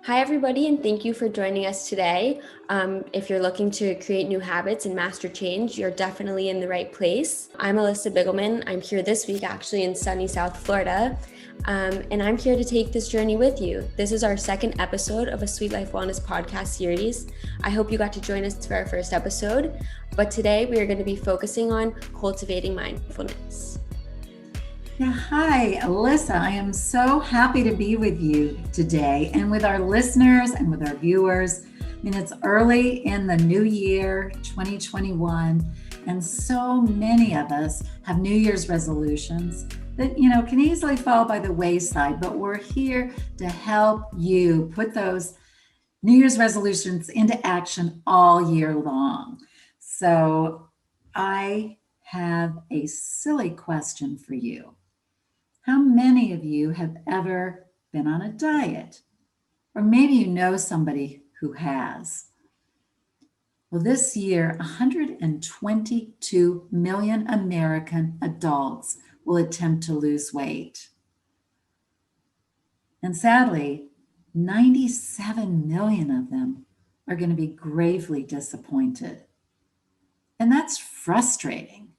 Hi, everybody, and thank you for joining us today. If you're looking to create new habits and master change, you're definitely in the right place. I'm Alyssa Bigelman. I'm here this week, actually, in sunny South Florida, and I'm here to take this journey with you. This is our second episode of a Sweet Life Wellness podcast series. I hope you got to join us for our first episode, but today we are going to be focusing on cultivating mindfulness. Yeah, hi, Alyssa. I am so happy to be with you today and with our listeners and with our viewers. It's early in the new year, 2021, and so many of us have New Year's resolutions that, can easily fall by the wayside, but we're here to help you put those New Year's resolutions into action all year long. So I have a silly question for you. How many of you have ever been on a diet? Or maybe you know somebody who has. Well, this year, 122 million American adults will attempt to lose weight. And sadly, 97 million of them are going to be gravely disappointed. And that's frustrating.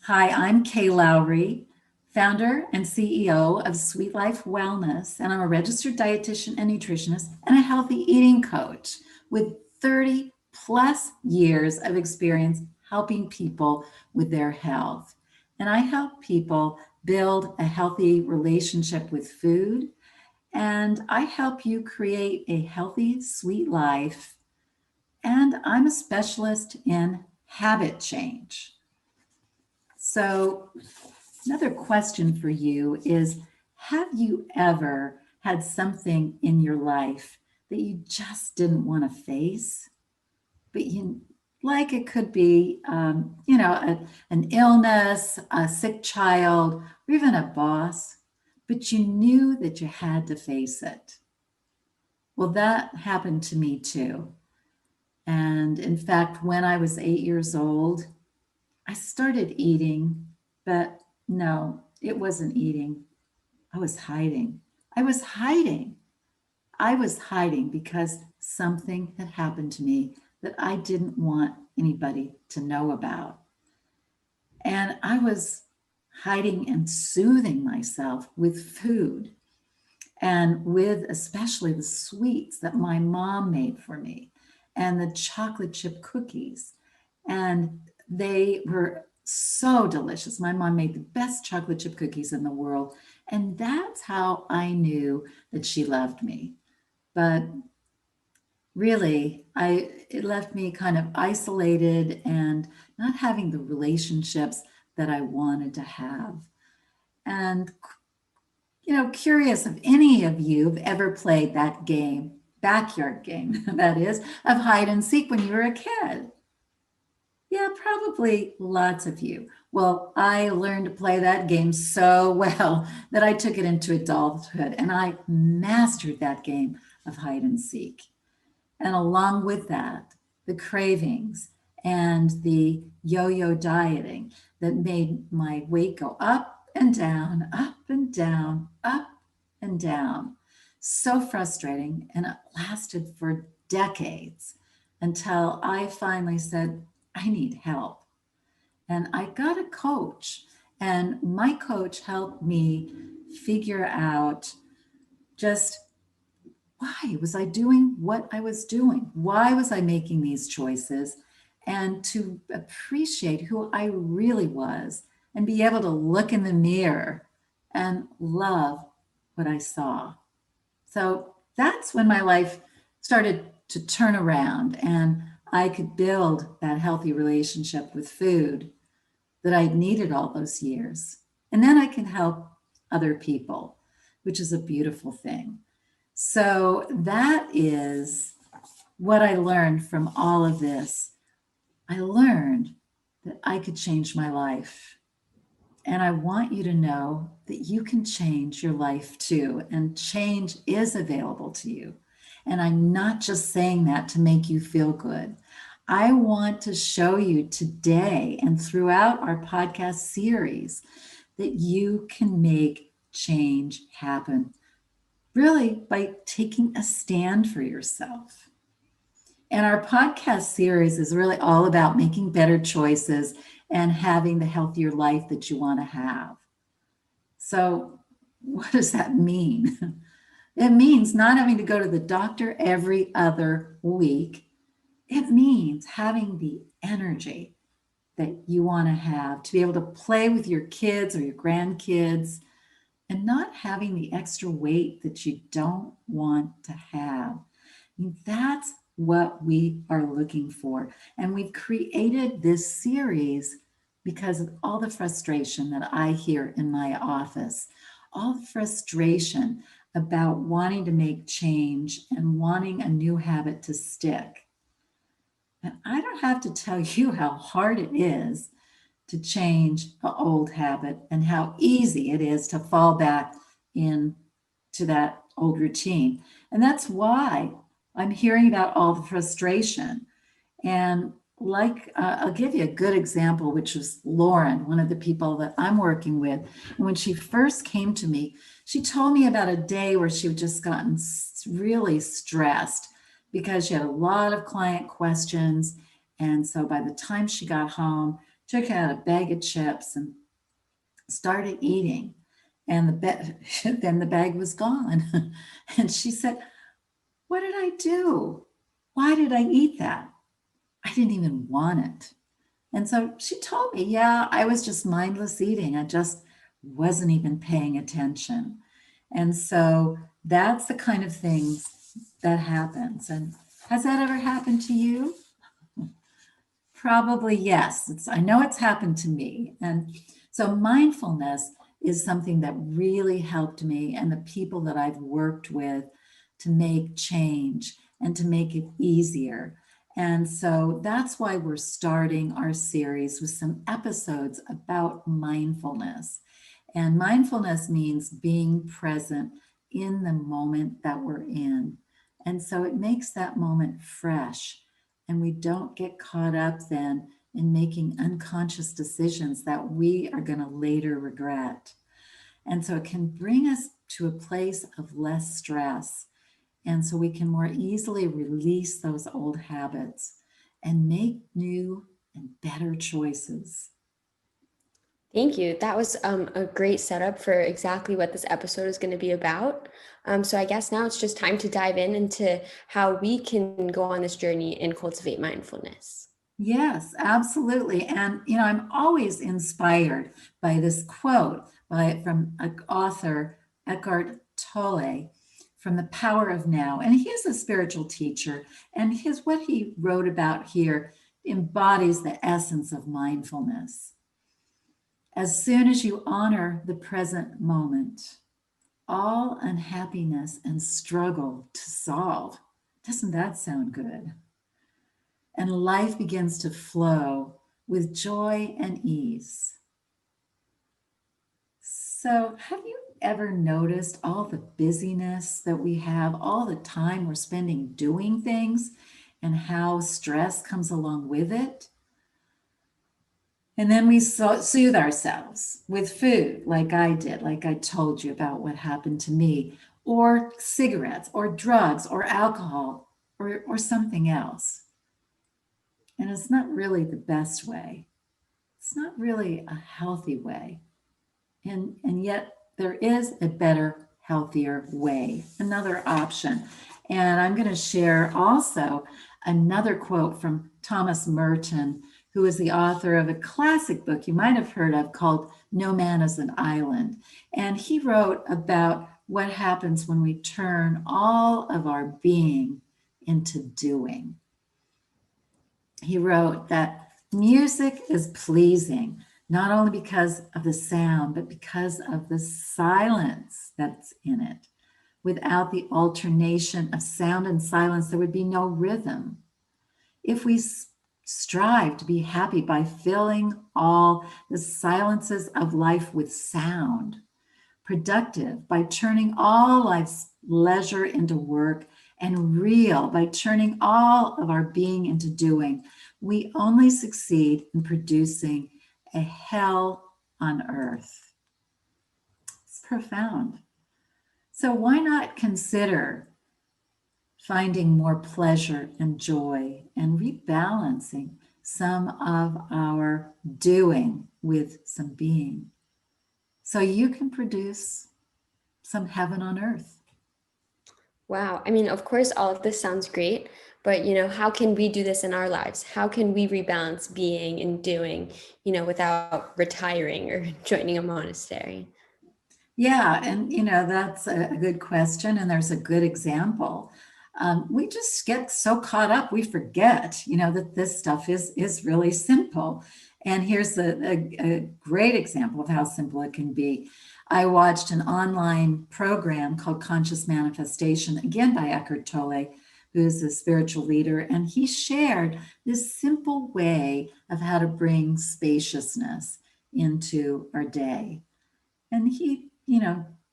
Hi, I'm Kay Loughrey, founder and CEO of Sweet Life Wellness, and I'm a registered dietitian and nutritionist and a healthy eating coach with 30 plus years of experience helping people with their health. And I help people build a healthy relationship with food, and I help you create a healthy, sweet life. And I'm a specialist in habit change. So, another question for you is, have you ever had something in your life that you just didn't want to face? But it could be, an illness, a sick child, or even a boss, but you knew that you had to face it. Well, that happened to me too. And in fact, when I was 8 years old, I started eating, but no, it wasn't eating. I was hiding. I was hiding. I was hiding because something had happened to me that I didn't want anybody to know about. And I was hiding and soothing myself with food and with especially the sweets that my mom made for me and the chocolate chip cookies. And they were so delicious. My mom made the best chocolate chip cookies in the world. And that's how I knew that she loved me. But really, it left me kind of isolated and not having the relationships that I wanted to have. And, curious if any of you have ever played that game, backyard game, that is, of hide and seek when you were a kid. Yeah, probably lots of you. Well, I learned to play that game so well that I took it into adulthood and I mastered that game of hide and seek. And along with that, the cravings and the yo-yo dieting that made my weight go up and down, up and down, up and down. So frustrating. And it lasted for decades until I finally said, I need help. And I got a coach, and my coach helped me figure out just why was I doing what I was doing? Why was I making these choices? And to appreciate who I really was and be able to look in the mirror and love what I saw. So that's when my life started to turn around and I could build that healthy relationship with food that I'd needed all those years. And then I can help other people, which is a beautiful thing. So that is what I learned from all of this. I learned that I could change my life. And I want you to know that you can change your life too. And change is available to you. And I'm not just saying that to make you feel good. I want to show you today and throughout our podcast series that you can make change happen. really by taking a stand for yourself. And our podcast series is really all about making better choices and having the healthier life that you want to have. So, what does that mean? It means not having to go to the doctor every other week. It means having the energy that you want to have to be able to play with your kids or your grandkids and not having the extra weight that you don't want to have. I mean, that's what we are looking for. And we've created this series because of all the frustration that I hear in my office, all the frustration about wanting to make change and wanting a new habit to stick. And I don't have to tell you how hard it is to change an old habit and how easy it is to fall back into that old routine. And that's why I'm hearing about all the frustration. And I'll give you a good example, which was Lauren, one of the people that I'm working with. And when she first came to me, she told me about a day where she had just gotten really stressed because she had a lot of client questions. And so by the time she got home, took out a bag of chips and started eating. And then the bag was gone. And she said, "What did I do? Why did I eat that? I didn't even want it." And so she told me, "Yeah, I was just mindless eating. I just wasn't even paying attention." And so that's the kind of things that happens. And has that ever happened to you? Probably yes. I know it's happened to me. And so mindfulness is something that really helped me and the people that I've worked with to make change and to make it easier. And so that's why we're starting our series with some episodes about mindfulness. And mindfulness means being present in the moment that we're in. And so it makes that moment fresh. And we don't get caught up then in making unconscious decisions that we are going to later regret. And so it can bring us to a place of less stress. And so we can more easily release those old habits and make new and better choices. Thank you. That was a great setup for exactly what this episode is going to be about. So I guess now it's just time to dive into how we can go on this journey and cultivate mindfulness. Yes, absolutely. And, I'm always inspired by this quote from an author, Eckhart Tolle, from The Power of Now. And he's a spiritual teacher. And what he wrote about here embodies the essence of mindfulness. As soon as you honor the present moment, all unhappiness and struggle to solve. Doesn't that sound good? And life begins to flow with joy and ease. So, have you ever noticed all the busyness that we have, all the time we're spending doing things, and how stress comes along with it? And then we soothe ourselves with food, like I did, like I told you about what happened to me, or cigarettes, or drugs, or alcohol, or something else. And it's not really the best way. It's not really a healthy way. And yet there is a better, healthier way, another option. And I'm going to share also another quote from Thomas Merton, who is the author of a classic book you might have heard of called No Man is an Island. And he wrote about what happens when we turn all of our being into doing. He wrote that music is pleasing, not only because of the sound, but because of the silence that's in it. Without the alternation of sound and silence, there would be no rhythm. If we strive to be happy by filling all the silences of life with sound, productive by turning all life's leisure into work, and real by turning all of our being into doing, we only succeed in producing a hell on earth. It's profound. So why not consider finding more pleasure and joy and rebalancing some of our doing with some being so you can produce some heaven on earth? Wow. I mean, of course, all of this sounds great, but how can we do this in our lives? How can we rebalance being and doing, without retiring or joining a monastery? Yeah, and that's a good question, and there's a good example. We just get so caught up, we forget, that this stuff is really simple. And here's a great example of how simple it can be. I watched an online program called Conscious Manifestation, again by Eckhart Tolle, who's a spiritual leader, and he shared this simple way of how to bring spaciousness into our day. And he,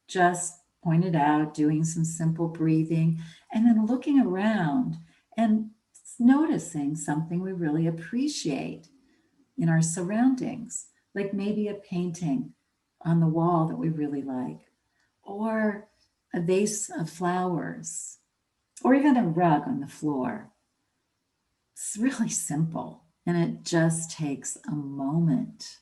just pointed out doing some simple breathing and then looking around and noticing something we really appreciate in our surroundings, like maybe a painting on the wall that we really like, or a vase of flowers, or even a rug on the floor. It's really simple and it just takes a moment.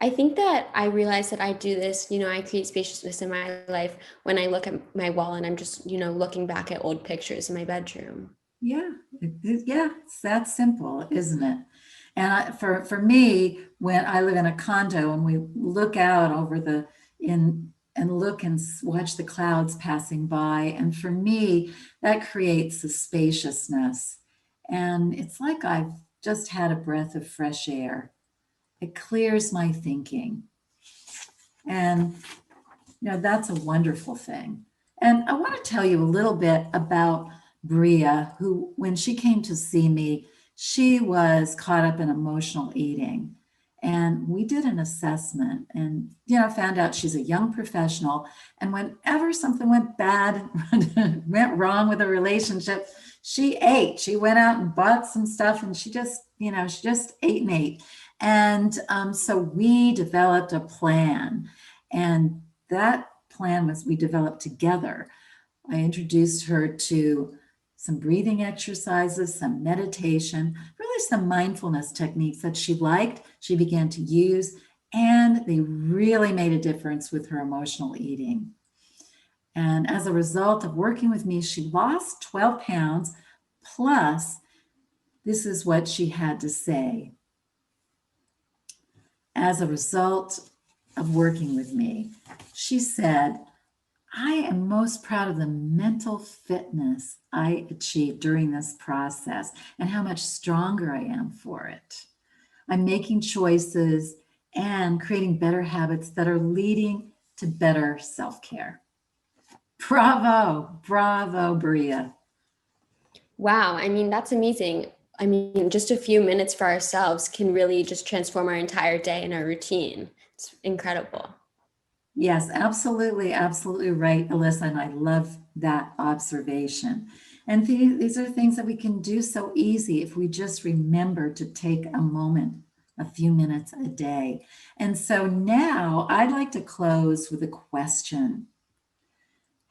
I think that I realize that I do this, I create spaciousness in my life when I look at my wall and I'm just, looking back at old pictures in my bedroom. Yeah, yeah, it's that simple, isn't it? And for me, when I live in a condo and we look out over the in and look and watch the clouds passing by, and for me, that creates a spaciousness, and it's like I've just had a breath of fresh air. It clears my thinking, and that's a wonderful thing. And I want to tell you a little bit about Bria, who, when she came to see me, she was caught up in emotional eating. And we did an assessment and, found out she's a young professional. And whenever something went bad, went wrong with a relationship, she ate. She went out and bought some stuff and she just ate and ate. And so we developed a plan. And that plan was we developed together. I introduced her to some breathing exercises, some meditation, really some mindfulness techniques that she liked, she began to use, and they really made a difference with her emotional eating. And as a result of working with me, she lost 12 pounds. Plus, this is what she had to say. As a result of working with me, she said, I am most proud of the mental fitness I achieved during this process and how much stronger I am for it. I'm making choices and creating better habits that are leading to better self-care. Bravo, bravo, Bria. Wow. I mean, that's amazing. I mean, just a few minutes for ourselves can really just transform our entire day and our routine. It's incredible. Yes, absolutely, absolutely right, Alyssa. And I love that observation. And these are things that we can do so easy if we just remember to take a moment, a few minutes a day. And so now I'd like to close with a question.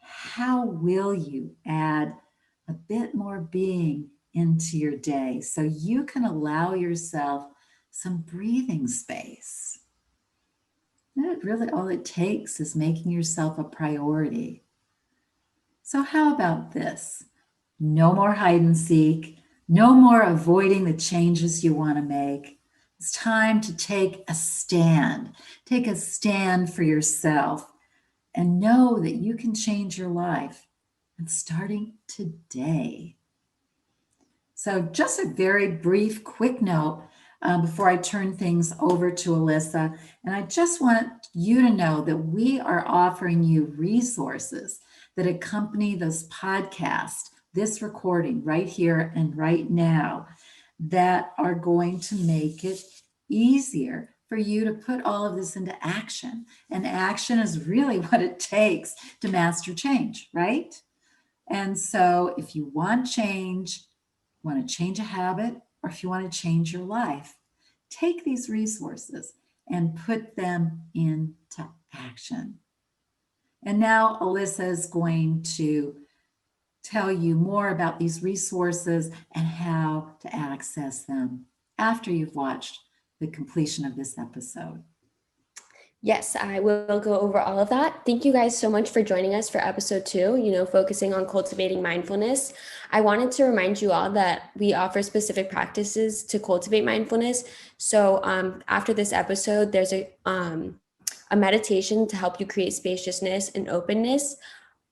How will you add a bit more being into your day so you can allow yourself some breathing space? That really all it takes is making yourself a priority. So, how about this? No more hide and seek, no more avoiding the changes you want to make. It's time to take a stand. Take a stand for yourself and know that you can change your life. And starting today. So, just a very brief, quick note before I turn things over to Alyssa. And I just want you to know that we are offering you resources that accompany this podcast, this recording right here and right now, that are going to make it easier for you to put all of this into action. And action is really what it takes to master change, right? And so if you want change, want to change a habit, or if you want to change your life, take these resources and put them into action. And now Alyssa is going to tell you more about these resources and how to access them after you've watched the completion of this episode. Yes, I will go over all of that. Thank you guys so much for joining us for episode 2, focusing on cultivating mindfulness. I wanted to remind you all that we offer specific practices to cultivate mindfulness. So after this episode, there's a meditation to help you create spaciousness and openness.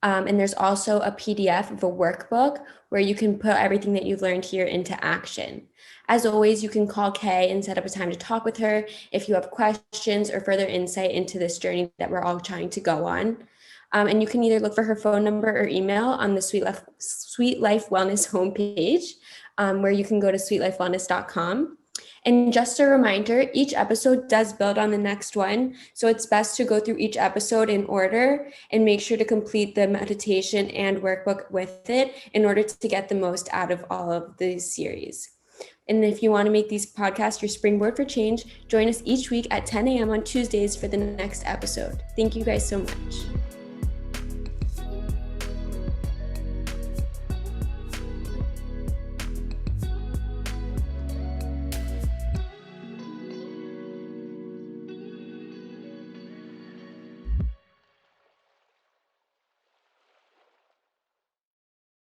And there's also a PDF of a workbook where you can put everything that you've learned here into action. As always, you can call Kay and set up a time to talk with her if you have questions or further insight into this journey that we're all trying to go on. And you can either look for her phone number or email on the Sweet Life Wellness homepage, where you can go to sweetlifewellness.com. And just a reminder, each episode does build on the next one. So it's best to go through each episode in order and make sure to complete the meditation and workbook with it in order to get the most out of all of these series. And if you want to make these podcasts your springboard for change, join us each week at 10 a.m. on Tuesdays for the next episode. Thank you guys so much.